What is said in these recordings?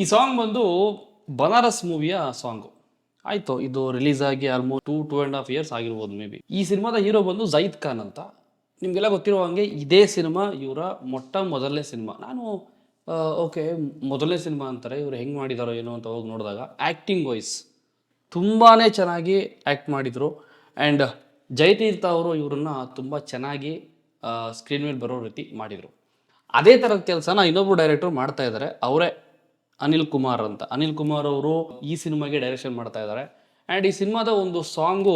ಈ ಸಾಂಗ್ ಬಂದು ಬನಾರಸ್ ಮೂವಿಯ ಸಾಂಗು. ಆಯಿತು, ಇದು ರಿಲೀಸ್ ಆಗಿ ಆಲ್ಮೋಸ್ಟ್ 2.5 ಇಯರ್ಸ್ ಆಗಿರ್ಬೋದು ಮೇ ಬಿ. ಈ ಸಿನಿಮಾದ ಹೀರೋ ಬಂದು ಜೈದ್ ಖಾನ್ ಅಂತ. ನಿಮಗೆಲ್ಲ ಗೊತ್ತಿರೋ ಹಾಗೆ ಇದೇ ಸಿನಿಮಾ ಇವರ ಮೊದಲನೇ ಸಿನಿಮಾ. ನಾನು ಓಕೆ, ಮೊದಲನೇ ಸಿನಿಮಾ ಅಂತಾರೆ, ಇವರು ಹೆಂಗೆ ಮಾಡಿದಾರೋ ಏನೋ ಅಂತ ಹೋಗಿ ನೋಡಿದಾಗ ಆ್ಯಕ್ಟಿಂಗ್ ವೈಸ್ ತುಂಬಾ ಚೆನ್ನಾಗಿ ಆ್ಯಕ್ಟ್ ಮಾಡಿದರು. ಆ್ಯಂಡ್ ಜಯತೀರ್ಥ ಅವರು ಇವರನ್ನು ತುಂಬ ಚೆನ್ನಾಗಿ ಸ್ಕ್ರೀನ್ ಮೇಲೆ ಬರೋ ರೀತಿ ಮಾಡಿದರು. ಅದೇ ಥರದ ಕೆಲಸನ ಇನ್ನೊಬ್ಬರು ಡೈರೆಕ್ಟರ್ ಮಾಡ್ತಾ ಇದ್ದಾರೆ, ಅವರೇ ಅನಿಲ್ ಕುಮಾರ್ ಅಂತ. ಅನಿಲ್ ಕುಮಾರ್ ಅವರು ಈ ಸಿನಿಮಾಗೆ ಡೈರೆಕ್ಷನ್ ಮಾಡ್ತಾ ಇದ್ದಾರೆ. ಆ್ಯಂಡ್ ಈ ಸಿನಿಮಾದ ಒಂದು ಸಾಂಗು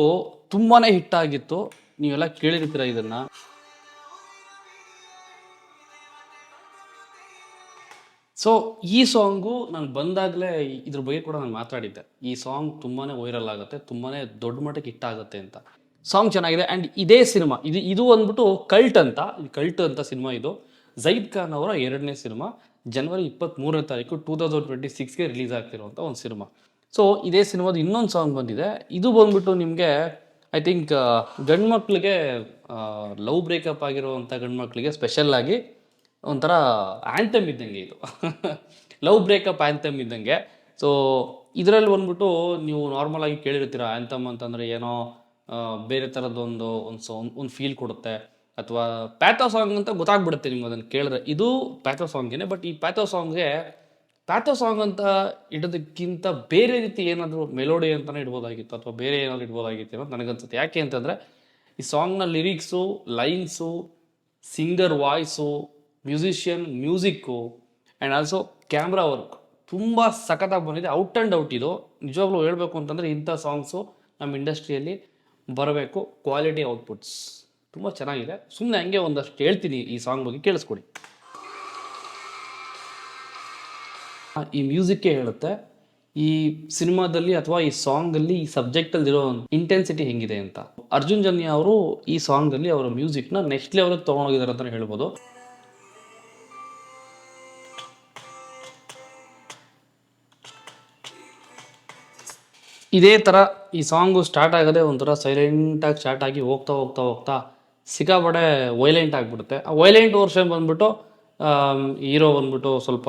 ತುಂಬಾ ಹಿಟ್ ಆಗಿತ್ತು, ನೀವೆಲ್ಲ ಕೇಳಿರ್ತೀರ ಇದನ್ನು. ಸೊ ಈ ಸಾಂಗು ನಾನು ಬಂದಾಗಲೇ ಇದ್ರ ಬಗ್ಗೆ ಕೂಡ ನಾನು ಮಾತಾಡಿದ್ದೆ. ಈ ಸಾಂಗ್ ತುಂಬಾ ವೈರಲ್ ಆಗುತ್ತೆ, ತುಂಬಾ ದೊಡ್ಡ ಮಟ್ಟಕ್ಕೆ ಹಿಟ್ ಆಗುತ್ತೆ ಅಂತ. ಸಾಂಗ್ ಚೆನ್ನಾಗಿದೆ. ಆ್ಯಂಡ್ ಇದೇ ಸಿನಿಮಾ ಇದು ಅಂದ್ಬಿಟ್ಟು ಕಲ್ಟ್ ಅಂತ ಸಿನಿಮಾ. ಇದು ಜೈದ್ ಖಾನ್ ಅವರ 2ನೇ ಸಿನಿಮಾ. ಜನವರಿ 23ನೇ ತಾರೀಕು 2026ಗೆ ರಿಲೀಸ್ ಆಗ್ತಿರುವಂಥ ಒಂದು ಸಿನಿಮಾ. ಸೊ ಇದೇ ಸಿನಿಮಾದ ಇನ್ನೊಂದು ಸಾಂಗ್ ಬಂದಿದೆ. ಇದು ಬಂದ್ಬಿಟ್ಟು ನಿಮಗೆ ಐ ಥಿಂಕ್ ಗಂಡು ಮಕ್ಕಳಿಗೆ ಲವ್ ಬ್ರೇಕಪ್ ಆಗಿರುವಂಥ ಗಂಡು ಮಕ್ಕಳಿಗೆ ಸ್ಪೆಷಲ್ಲಾಗಿ ಒಂಥರ ಆ್ಯಂಥಮ್ ಇದ್ದಂಗೆ ಇದು. ಲವ್ ಬ್ರೇಕಪ್ ಆ್ಯಂಥಮ್ ಇದ್ದಂಗೆ. ಸೊ ಇದರಲ್ಲಿ ಬಂದ್ಬಿಟ್ಟು ನೀವು ನಾರ್ಮಲಾಗಿ ಕೇಳಿರ್ತೀರ, ಆ್ಯಂಥಮ್ ಅಂತಂದರೆ ಏನೋ ಬೇರೆ ಥರದ್ದು ಒಂದು ಫೀಲ್ ಕೊಡುತ್ತೆ, ಅಥವಾ ಪ್ಯಾಥೋ ಸಾಂಗ್ ಅಂತ ಗೊತ್ತಾಗ್ಬಿಡುತ್ತೆ ನಿಮ್ಗೆ ಅದನ್ನು ಕೇಳಿದ್ರೆ. ಇದು ಪ್ಯಾಥೋ ಸಾಂಗೇನೆ. ಬಟ್ ಈ ಪ್ಯಾಥೋ ಸಾಂಗ್ ಅಂತ ಇಡೋದಕ್ಕಿಂತ ಬೇರೆ ರೀತಿ ಏನಾದರೂ ಮೆಲೋಡಿ ಅಂತಲೇ ಇಡ್ಬೋದಾಗಿತ್ತು, ಅಥವಾ ಬೇರೆ ಏನಾದರೂ ಇಡ್ಬೋದಾಗಿತ್ತು ಅನ್ನೋದು ನನಗನ್ಸುತ್ತೆ. ಯಾಕೆ ಅಂತಂದರೆ ಈ ಸಾಂಗ್ನ lyrics, lines, singer voice, musician music, and also camera work ತುಂಬ ಸಖತ್ತಾಗಿ ಬಂದಿದೆ. ಔಟ್ ಆ್ಯಂಡ್ ಔಟ್ ಇದು. ನಿಜವಾಗ್ಲೂ ಹೇಳಬೇಕು ಅಂತಂದರೆ ಇಂಥ ಸಾಂಗ್ಸು ನಮ್ಮ ಇಂಡಸ್ಟ್ರಿಯಲ್ಲಿ ಬರಬೇಕು. ಕ್ವಾಲಿಟಿ ಔಟ್ಪುಟ್ಸ್ ತುಂಬ ಚೆನ್ನಾಗಿದೆ. ಸುಮ್ಮನೆ ಹಂಗೆ ಒಂದಷ್ಟು ಹೇಳ್ತೀನಿ ಈ ಸಾಂಗ್ ಬಗ್ಗೆ, ಕೇಳಿಸ್ಕೊಡಿ. ಈ ಮ್ಯೂಸಿಕ್ಕೇ ಹೇಳುತ್ತೆ ಈ ಸಿನಿಮಾದಲ್ಲಿ ಅಥವಾ ಈ ಸಾಂಗಲ್ಲಿ ಈ ಸಬ್ಜೆಕ್ಟಲ್ಲಿರೋ ಇಂಟೆನ್ಸಿಟಿ ಹೆಂಗಿದೆ ಅಂತ. ಅರ್ಜುನ್ ಜನ್ಯ ಅವರು ಈ ಸಾಂಗಲ್ಲಿ ಅವರ ಮ್ಯೂಸಿಕ್ನ ನೆಕ್ಸ್ಟ್ ಲೆವೆಲ್ಗೆ ತೊಗೊಂಡೋಗಿದ್ದಾರೆ ಅಂತಲೇ ಹೇಳ್ಬೋದು. ಇದೇ ಥರ ಈ ಸಾಂಗು ಸ್ಟಾರ್ಟ್ ಆಗೋದೇ ಒಂಥರ ಸೈಲೆಂಟಾಗಿ ಸ್ಟಾರ್ಟ್ ಆಗಿ ಹೋಗ್ತಾ ಸಿಕ್ಕಾಪಟ್ಟೆ ವೈಲೆಂಟ್ ಆಗಿಬಿಡುತ್ತೆ. ಆ ವೈಲೆಂಟ್ ವರ್ಷನ್ ಬಂದ್ಬಿಟ್ಟು ಹೀರೋ ಬಂದ್ಬಿಟ್ಟು ಸ್ವಲ್ಪ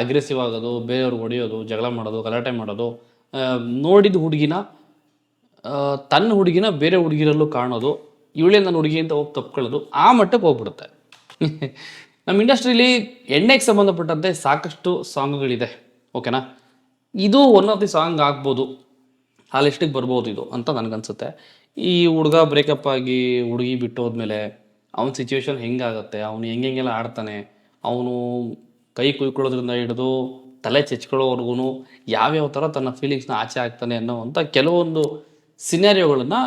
ಅಗ್ರೆಸಿವ್ ಆಗೋದು, ಬೇರೆಯವ್ರಿಗೆ ಹೊಡೆಯೋದು, ಜಗಳ ಮಾಡೋದು, ಗಲಾಟೆ ಮಾಡೋದು, ನೋಡಿದ ಹುಡುಗಿನ ತನ್ನ ಹುಡುಗಿನ ಬೇರೆ ಹುಡುಗಿರಲ್ಲೂ ಕಾಣೋದು, ಇವಳೇ ನನ್ನ ಹುಡುಗಿ ಅಂತ ಹೋಗಿ ತಪ್ಕೊಳ್ಳೋದು, ಆ ಮಟ್ಟಕ್ಕೆ ಹೋಗ್ಬಿಡುತ್ತೆ. ನಮ್ಮ ಇಂಡಸ್ಟ್ರೀಲಿ ಎಣ್ಣೆಗೆ ಸಂಬಂಧಪಟ್ಟಂತೆ ಸಾಕಷ್ಟು ಸಾಂಗ್ಗಳಿದೆ, ಓಕೆನಾ. ಇದು ಒನ್ ಆಫ್ ದಿ ಸಾಂಗ್ ಆಗ್ಬೋದು, ಆ ಲಿಸ್ಟಿಗೆ ಬರ್ಬೋದು ಇದು ಅಂತ ನನಗನ್ಸುತ್ತೆ. ಈ ಹುಡುಗ ಬ್ರೇಕಪ್ ಆಗಿ ಹುಡುಗಿ ಬಿಟ್ಟು ಹೋದ್ಮೇಲೆ ಅವನ ಸಿಚುವೇಶನ್ ಹೆಂಗಾಗುತ್ತೆ, ಅವನು ಹೆಂಗೆಲ್ಲ ಆಡ್ತಾನೆ, ಅವನು ಕೈ ಕುಯ್ಕೊಳ್ಳೋದ್ರಿಂದ ಹಿಡಿದು ತಲೆ ಚೆಚ್ಕೊಳ್ಳೋವರೆಗೂ ಯಾವ್ಯಾವ ಥರ ತನ್ನ ಫೀಲಿಂಗ್ಸ್ನ ಆಚೆ ಆಗ್ತಾನೆ ಅನ್ನೋವಂಥ ಕೆಲವೊಂದು ಸಿನಾರಿಯೋಗಳನ್ನು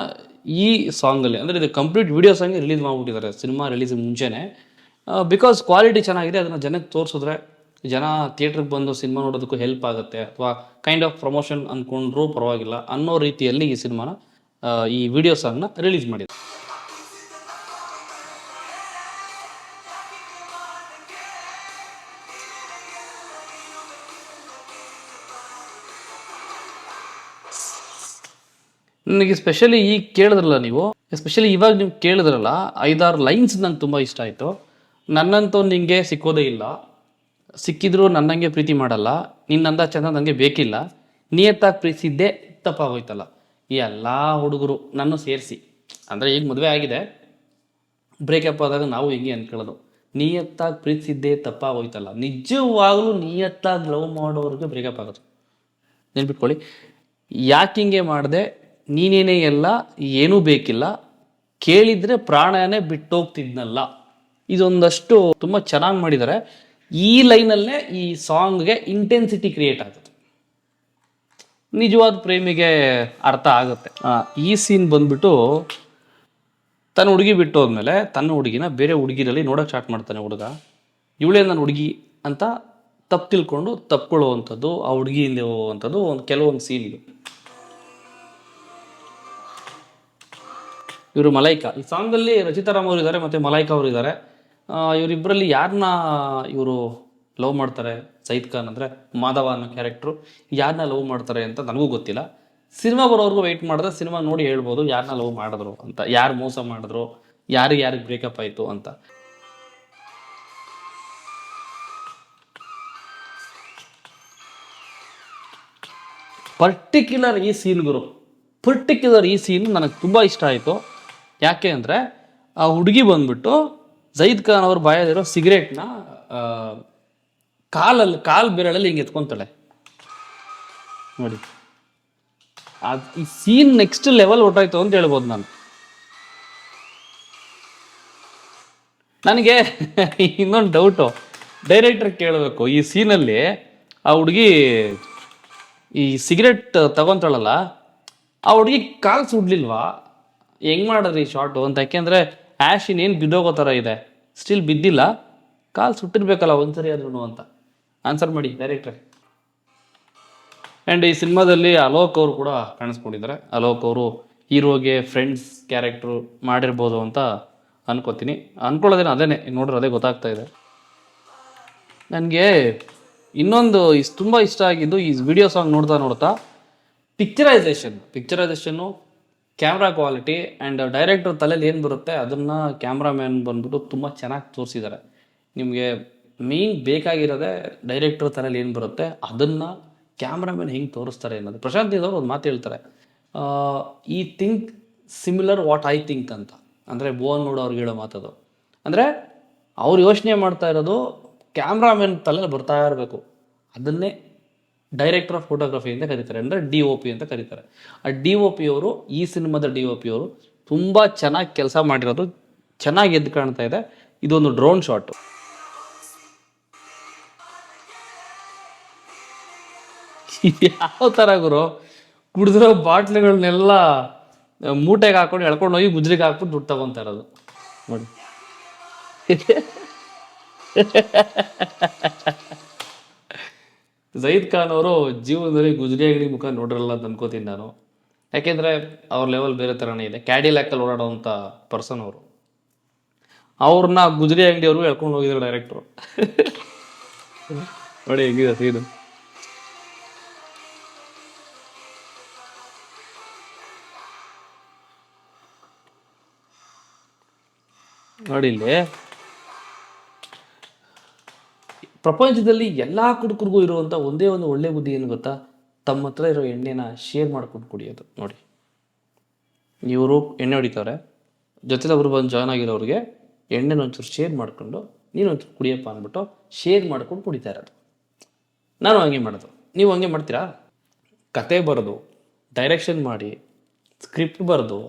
ಈ ಸಾಂಗಲ್ಲಿ, ಅಂದರೆ ಇದು ಕಂಪ್ಲೀಟ್ ವಿಡಿಯೋ ಸಾಂಗ್ ರಿಲೀಸ್ ಮಾಡಿಬಿಟ್ಟಿದ್ದಾರೆ ಸಿನಿಮಾ ರಿಲೀಸ್ ಮುಂಚೆನೇ. ಬಿಕಾಸ್ ಕ್ವಾಲಿಟಿ ಚೆನ್ನಾಗಿದೆ, ಅದನ್ನು ಜನಕ್ಕೆ ತೋರಿಸಿದ್ರೆ ಜನ ಥಿಯೇಟ್ರಿಗೆ ಬಂದು ಸಿನಿಮಾ ನೋಡೋದಕ್ಕೂ ಹೆಲ್ಪ್ ಆಗುತ್ತೆ, ಅಥವಾ ಕೈಂಡ್ ಆಫ್ ಪ್ರಮೋಷನ್ ಅಂದ್ಕೊಂಡ್ರೂ ಪರವಾಗಿಲ್ಲ ಅನ್ನೋ ರೀತಿಯಲ್ಲಿ ಈ ಸಿನಿಮಾನ ಈ ವಿಡಿಯೋ ಸಾಂಗ್ನ ರಿಲೀಸ್ ಮಾಡಿದೆ. ನನಗೆ ಸ್ಪೆಷಲಿ ಈಗ ಕೇಳಿದ್ರಲ್ಲ ನೀವು, ಎಸ್ಪೆಷಲಿ ಇವಾಗ ನೀವು ಕೇಳಿದ್ರಲ್ಲ, 5-6 ಲೈನ್ಸ್ ನಂಗೆ ತುಂಬ ಇಷ್ಟ ಆಯಿತು. ನನ್ನಂತೂ ನಿಂಗೆ ಸಿಕ್ಕೋದೇ ಇಲ್ಲ, ಸಿಕ್ಕಿದ್ರು ನನ್ನಂಗೆ ಪ್ರೀತಿ ಮಾಡಲ್ಲ, ನಿನ್ನಂದ ಚಂದ ನನಗೆ ಬೇಕಿಲ್ಲ, ನಿಯತ್ತಾಗಿ ಪ್ರೀತಿಸಿದ್ದೇ ತಪ್ಪಾಗೋಯ್ತಲ್ಲ. ಈ ಎಲ್ಲ ಹುಡುಗರು ನನ್ನ ಸೇರಿಸಿ, ಅಂದರೆ ಈಗ ಮದುವೆ ಆಗಿದೆ, ಬ್ರೇಕಪ್ ಆದಾಗ ನಾವು ಹಿಂಗೆ ಅಂದ್ಕೊಳ್ಳೋದು, ನಿಯತ್ತಾಗಿ ಪ್ರೀತಿಸಿದ್ದೇ ತಪ್ಪಾಗೋಯ್ತಲ್ಲ. ನಿಜವಾಗ್ಲೂ ನಿಯತ್ತಾಗಿ ಲವ್ ಮಾಡೋರಿಗೆ ಬ್ರೇಕಪ್ ಆಗೋದು. ನೆನ್ಪಿಟ್ಕೊಳ್ಳಿ, ಯಾಕೆ ಹಿಂಗೆ ಮಾಡಿದೆ, ನೀನೇನೇ ಎಲ್ಲ, ಏನೂ ಬೇಕಿಲ್ಲ, ಕೇಳಿದರೆ ಪ್ರಾಣನೇ ಬಿಟ್ಟೋಗ್ತಿದ್ನಲ್ಲ. ಇದೊಂದಷ್ಟು ತುಂಬ ಚೆನ್ನಾಗಿ ಮಾಡಿದ್ದಾರೆ. ಈ ಲೈನಲ್ಲೇ ಈ ಸಾಂಗ್ಗೆ ಇಂಟೆನ್ಸಿಟಿ ಕ್ರಿಯೇಟ್ ಆಗುತ್ತೆ, ನಿಜವಾದ ಪ್ರೇಮಿಗೆ ಅರ್ಥ ಆಗುತ್ತೆ. ಈ ಸೀನ್ ಬಂದ್ಬಿಟ್ಟು ತನ್ನ ಹುಡುಗಿ ಬಿಟ್ಟು ಹೋದ್ಮೇಲೆ ತನ್ನ ಹುಡುಗಿನ ಬೇರೆ ಹುಡುಗಿರಲ್ಲಿ ನೋಡೋಕೆ ಸ್ಟಾರ್ಟ್ ಮಾಡ್ತಾನೆ ಹುಡುಗ. ಇವಳೇ ನನ್ನ ಹುಡುಗಿ ಅಂತ ತಪ್ಪು ತಿಳ್ಕೊಂಡು ತಪ್ಕೊಳ್ಳುವಂಥದ್ದು, ಆ ಹುಡುಗಿಯಿಂದ ಹೋಗುವಂಥದ್ದು ಕೆಲವೊಂದು ಸೀನ್ ಇದು. ಇವರು ಮಲೈಕಾ, ಈ ಸಾಂಗಲ್ಲಿ ರಚಿತಾ ರಾಮ್ ಅವರು ಇದ್ದಾರೆ ಮತ್ತು ಮಲೈಕಾ ಅವರು ಇದ್ದಾರೆ. ಇವರಿಬ್ಬರಲ್ಲಿ ಯಾರನ್ನ ಇವರು ಲವ್ ಮಾಡ್ತಾರೆ, ಜೈದ್ ಖಾನ್ ಅಂದರೆ ಮಾಧವ ಅನ್ನೋ ಕ್ಯಾರೆಕ್ಟ್ರು ಯಾರನ್ನ ಲವ್ ಮಾಡ್ತಾರೆ ಅಂತ ನನಗೂ ಗೊತ್ತಿಲ್ಲ. ಸಿನಿಮಾ ಬರೋವರೆಗೂ ವೆಯ್ಟ್ ಮಾಡಿದ್ರೆ ಸಿನಿಮಾ ನೋಡಿ ಹೇಳ್ಬೋದು ಯಾರನ್ನ ಲವ್ ಮಾಡಿದ್ರು ಅಂತ, ಯಾರು ಮೋಸ ಮಾಡಿದ್ರು, ಯಾರಿಗೆ ಬ್ರೇಕಪ್ ಆಯಿತು ಅಂತ. ಪರ್ಟಿಕ್ಯುಲರ್ ಈ ಸೀನ್ ಗುರು, ಪರ್ಟಿಕ್ಯುಲರ್ ಈ ಸೀನ್ ನನಗೆ ತುಂಬ ಇಷ್ಟ ಆಯಿತು. ಯಾಕೆ ಅಂದರೆ ಆ ಹುಡುಗಿ ಬಂದ್ಬಿಟ್ಟು ಜೈದ್ ಖಾನ್ ಅವ್ರ ಬಾಯಲ್ಲಿರೋ ಸಿಗರೇಟ್ನ ಕಾಲು ಬೆರಳಲ್ಲಿ ಹಿಂಗೆ ಎತ್ಕೊಂತಾಳೆ ನೋಡಿ. ಈ ಸೀನ್ ನೆಕ್ಸ್ಟ್ ಲೆವೆಲ್ ಹೊರ್ಟಾಯ್ತು ಅಂತ ಹೇಳ್ಬೋದು ನಾನು. ನನಗೆ ಇನ್ನೊಂದು ಡೌಟು, ಡೈರೆಕ್ಟರ್ ಕೇಳಬೇಕು, ಈ ಸೀನಲ್ಲಿ ಆ ಹುಡುಗಿ ಈ ಸಿಗರೆಟ್ ತಗೊಂತಾಳಲ್ಲ, ಆ ಹುಡುಗಿ ಕಾಲು ಸುಡ್ಲಿಲ್ವಾ, ಹೆಂಗ್ ಮಾಡಿದ್ರಿ ಈ ಶಾರ್ಟು ಅಂತ. ಯಾಕೆಂದರೆ ಆ್ಯಶ್ ಇನ್ನೇನು ಬಿದ್ದೋಗೋ ಥರ ಇದೆ, ಸ್ಟಿಲ್ ಬಿದ್ದಿಲ್ಲ, ಕಾಲು ಸುಟ್ಟಿರ್ಬೇಕಲ್ಲ ಒಂದ್ಸರಿ ಆದ್ರೂ ಅಂತ. ಆನ್ಸರ್ ಮಾಡಿ ಡೈರೆಕ್ಟ್ರೆ. ಆ್ಯಂಡ್ ಈ ಸಿನಿಮಾದಲ್ಲಿ ಅಲೋಕ್ ಅವರು ಕೂಡ ಕಾಣಿಸ್ಕೊಂಡಿದ್ದಾರೆ. ಅಲೋಕ್ ಅವರು ಹೀರೋಗೆ ಫ್ರೆಂಡ್ಸ್ ಕ್ಯಾರೆಕ್ಟ್ರು ಮಾಡಿರ್ಬೋದು ಅಂತ ಅನ್ಕೋತೀನಿ. ಅನ್ಕೊಳ್ಳೋದೇನು ಅದೇನೆ, ನೋಡ್ರೆ ಅದೇ ಗೊತ್ತಾಗ್ತಾ ಇದೆ. ನನಗೆ ಇನ್ನೊಂದು ತುಂಬ ಇಷ್ಟ ಆಗಿದ್ದು ಈ ವಿಡಿಯೋ ಸಾಂಗ್ ನೋಡ್ತಾ ಪಿಕ್ಚರೈಸೇಷನ್ನು, ಕ್ಯಾಮ್ರಾ ಕ್ವಾಲಿಟಿ ಆ್ಯಂಡ್ ಡೈರೆಕ್ಟರ್ ತಲೆಯಲ್ಲಿ ಏನು ಬರುತ್ತೆ ಅದನ್ನು ಕ್ಯಾಮ್ರಾಮ್ಯಾನ್ ಬಂದ್ಬಿಟ್ಟು ತುಂಬ ಚೆನ್ನಾಗಿ ತೋರಿಸಿದ್ದಾರೆ. ನಿಮಗೆ ಮೇಯ್ನ್ ಬೇಕಾಗಿರೋದೆ ಡೈರೆಕ್ಟರ್ ತಲೆಯಲ್ಲಿ ಏನು ಬರುತ್ತೆ ಅದನ್ನು ಕ್ಯಾಮ್ರಾಮ್ಯಾನ್ ಹೆಂಗೆ ತೋರಿಸ್ತಾರೆ ಅನ್ನೋದು. ಪ್ರಶಾಂತ್ ನೀಲ್ ಅವರು ಒಂದು ಮಾತು ಹೇಳ್ತಾರೆ, ಈ think similar what I think ಅಂತ. ಅಂದರೆ ಭುವನ್ ನೋಡು ಅವ್ರಿಗೆ ಹೇಳೋ ಮಾತದು. ಅಂದರೆ ಅವ್ರು ಯೋಚನೆ ಮಾಡ್ತಾ ಇರೋದು ಕ್ಯಾಮ್ರಾಮ್ಯಾನ್ ತಲೆಯಲ್ಲಿ ಬರ್ತಾ ಇರಬೇಕು, ಅದನ್ನೇ ಡೈರೆಕ್ಟರ್ ಆಫ್ ಫೋಟೋಗ್ರಫಿ ಅಂತ ಕರೀತಾರೆ, ಅಂದರೆ DOP ಅಂತ ಕರೀತಾರೆ. ಆ DOP ಅವರು, ಈ ಸಿನಿಮಾದ DOP ಅವರು ತುಂಬ ಚೆನ್ನಾಗಿ ಕೆಲಸ ಮಾಡಿರೋದು, ಚೆನ್ನಾಗಿ ಎದ್ದು ಕಾಣ್ತಾ ಇದೆ. ಇದೊಂದು ಡ್ರೋನ್ ಶಾಟು. ಯಾವ ಥರ ಗುರು, ಕುಡಿದಿರೋ ಬಾಟ್ಲಿಗಳನ್ನೆಲ್ಲ ಮೂಟೆಗೆ ಹಾಕೊಂಡು ಎಳ್ಕೊಂಡು ಹೋಗಿ ಗುಜ್ರಿಗೆ ಹಾಕ್ಬಿಟ್ಟು ದುಡ್ಡು ತಗೊತಾ ಇರೋದು ನೋಡಿ. ಜೈದ್ ಖಾನ್ ಅವರು ಜೀವನದಲ್ಲಿ ಗುಜರಿ ಅಂಗಡಿ ಮುಖ ನೋಡಿರಲ್ಲ ಅಂತ ಅನ್ಕೋತೀನಿ ನಾನು. ಯಾಕೆಂದರೆ ಅವ್ರ ಲೆವೆಲ್ ಬೇರೆ ಥರನೇ ಇದೆ. ಕ್ಯಾಡಿಲ್ಯಾಕಲ್ಲಿ ಓಡಾಡೋವಂಥ ಪರ್ಸನ್ ಅವರು. ಅವ್ರನ್ನ ಗುಜರಿ ಅಂಗಡಿಯವರು ಎಳ್ಕೊಂಡು ಹೋಗಿದ್ದಾರೆ ಡೈರೆಕ್ಟ್ರು. ನೋಡಿ ಹೆಂಗಿದೆ ಸೀನು. ನೋಡಿ ಇಲ್ಲಿ ಪ್ರಪಂಚದಲ್ಲಿ ಎಲ್ಲ ಕುಡುಕರಿಗೂ ಇರುವಂಥ ಒಂದೇ ಒಂದು ಒಳ್ಳೆ ಬುದ್ಧಿ ಏನು ಗೊತ್ತಾ, ತಮ್ಮ ಹತ್ರ ಇರೋ ಎಣ್ಣೆನ ಶೇರ್ ಮಾಡ್ಕೊಂಡು ಕುಡಿಯೋದು. ನೋಡಿ ಇವರು ಎಣ್ಣೆ ಹೊಡಿತಾರೆ, ಜೊತೆಲಿ ಒಬ್ರು ಬಂದು ಜಾಯ್ನ್ ಆಗಿರೋರಿಗೆ ಎಣ್ಣೆನ ಒಂಚೂರು ಶೇರ್ ಮಾಡಿಕೊಂಡು ನೀನು ಒಂಚೂರು ಕುಡಿಯಪ್ಪ ಅಂದ್ಬಿಟ್ಟು ಶೇರ್ ಮಾಡ್ಕೊಂಡು ಕುಡಿತಾ ಇರೋದು. ನಾನು ಹಂಗೆ ಮಾಡೋದು, ನೀವು ಹಂಗೆ ಮಾಡ್ತೀರಾ? ಕತೆ ಬರೆದು ಡೈರೆಕ್ಷನ್ ಮಾಡಿ ಸ್ಕ್ರಿಪ್ಟ್ ಬರೆದು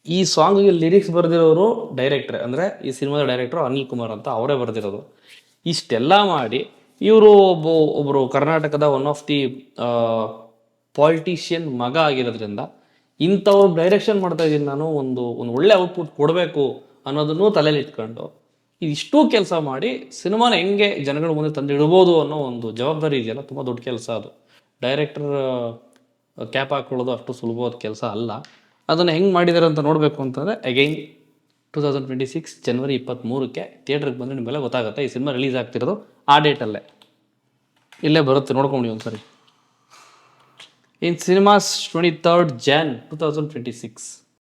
ಈ ಸಾಂಗಿಗೆ ಲಿರಿಕ್ಸ್ ಬರೆದಿರೋರು ಡೈರೆಕ್ಟ್ರೆ, ಅಂದರೆ ಈ ಸಿನಿಮಾದ ಡೈರೆಕ್ಟ್ರು ಅನಿಲ್ ಕುಮಾರ್ ಅಂತ, ಅವರೇ ಬರೆದಿರೋದು. ಇಷ್ಟೆಲ್ಲ ಮಾಡಿ ಇವರು ಒಬ್ಬರು ಕರ್ನಾಟಕದ ಒನ್ ಆಫ್ ದಿ ಪಾಲಿಟಿಷಿಯನ್ ಮಗ ಆಗಿರೋದ್ರಿಂದ ಇಂಥವ್ರು ಡೈರೆಕ್ಷನ್ ಮಾಡ್ತಾ ಇದ್ದೀನಿ ನಾನು, ಒಂದು ಒಳ್ಳೆ ಔಟ್ಪುಟ್ ಕೊಡಬೇಕು ಅನ್ನೋದನ್ನು ತಲೆಯಲ್ಲಿ ಇಟ್ಕೊಂಡು ಇದಿಷ್ಟೂ ಕೆಲಸ ಮಾಡಿ ಸಿನಿಮಾನ ಹೆಂಗೆ ಜನಗಳ ಮುಂದೆ ತಂದಿಡ್ಬೋದು ಅನ್ನೋ ಒಂದು ಜವಾಬ್ದಾರಿ ಇದೆಯಲ್ಲ, ತುಂಬ ದೊಡ್ಡ ಕೆಲಸ ಅದು. ಡೈರೆಕ್ಟರ್ ಕ್ಯಾಪ್ ಹಾಕೊಳ್ಳೋದು ಅಷ್ಟು ಸುಲಭವಾದ ಕೆಲಸ ಅಲ್ಲ. ಅದನ್ನು ಹೆಂಗೆ ಮಾಡಿದ್ದಾರೆ ಅಂತ ನೋಡಬೇಕು ಅಂತಂದರೆ ಅಗೈನ್ 2026 ಜನವರಿ 23ಕ್ಕೆ ಥಿಯೇಟ್ರಿಗೆ ಬಂದರೆ ನಿಮ್ಮೆಲ್ಲ ಗೊತ್ತಾಗುತ್ತೆ. ಈ ಸಿನಿಮಾ ರಿಲೀಸ್ ಆಗ್ತಿರೋದು ಆ ಡೇಟಲ್ಲೇ, ಇಲ್ಲೇ ಬರುತ್ತೆ, ನೋಡ್ಕೊಂಡು ಒಂದು ಸರಿ. ಇನ್ ಸಿನಿಮಾಸ್ 23rd Jan 2026.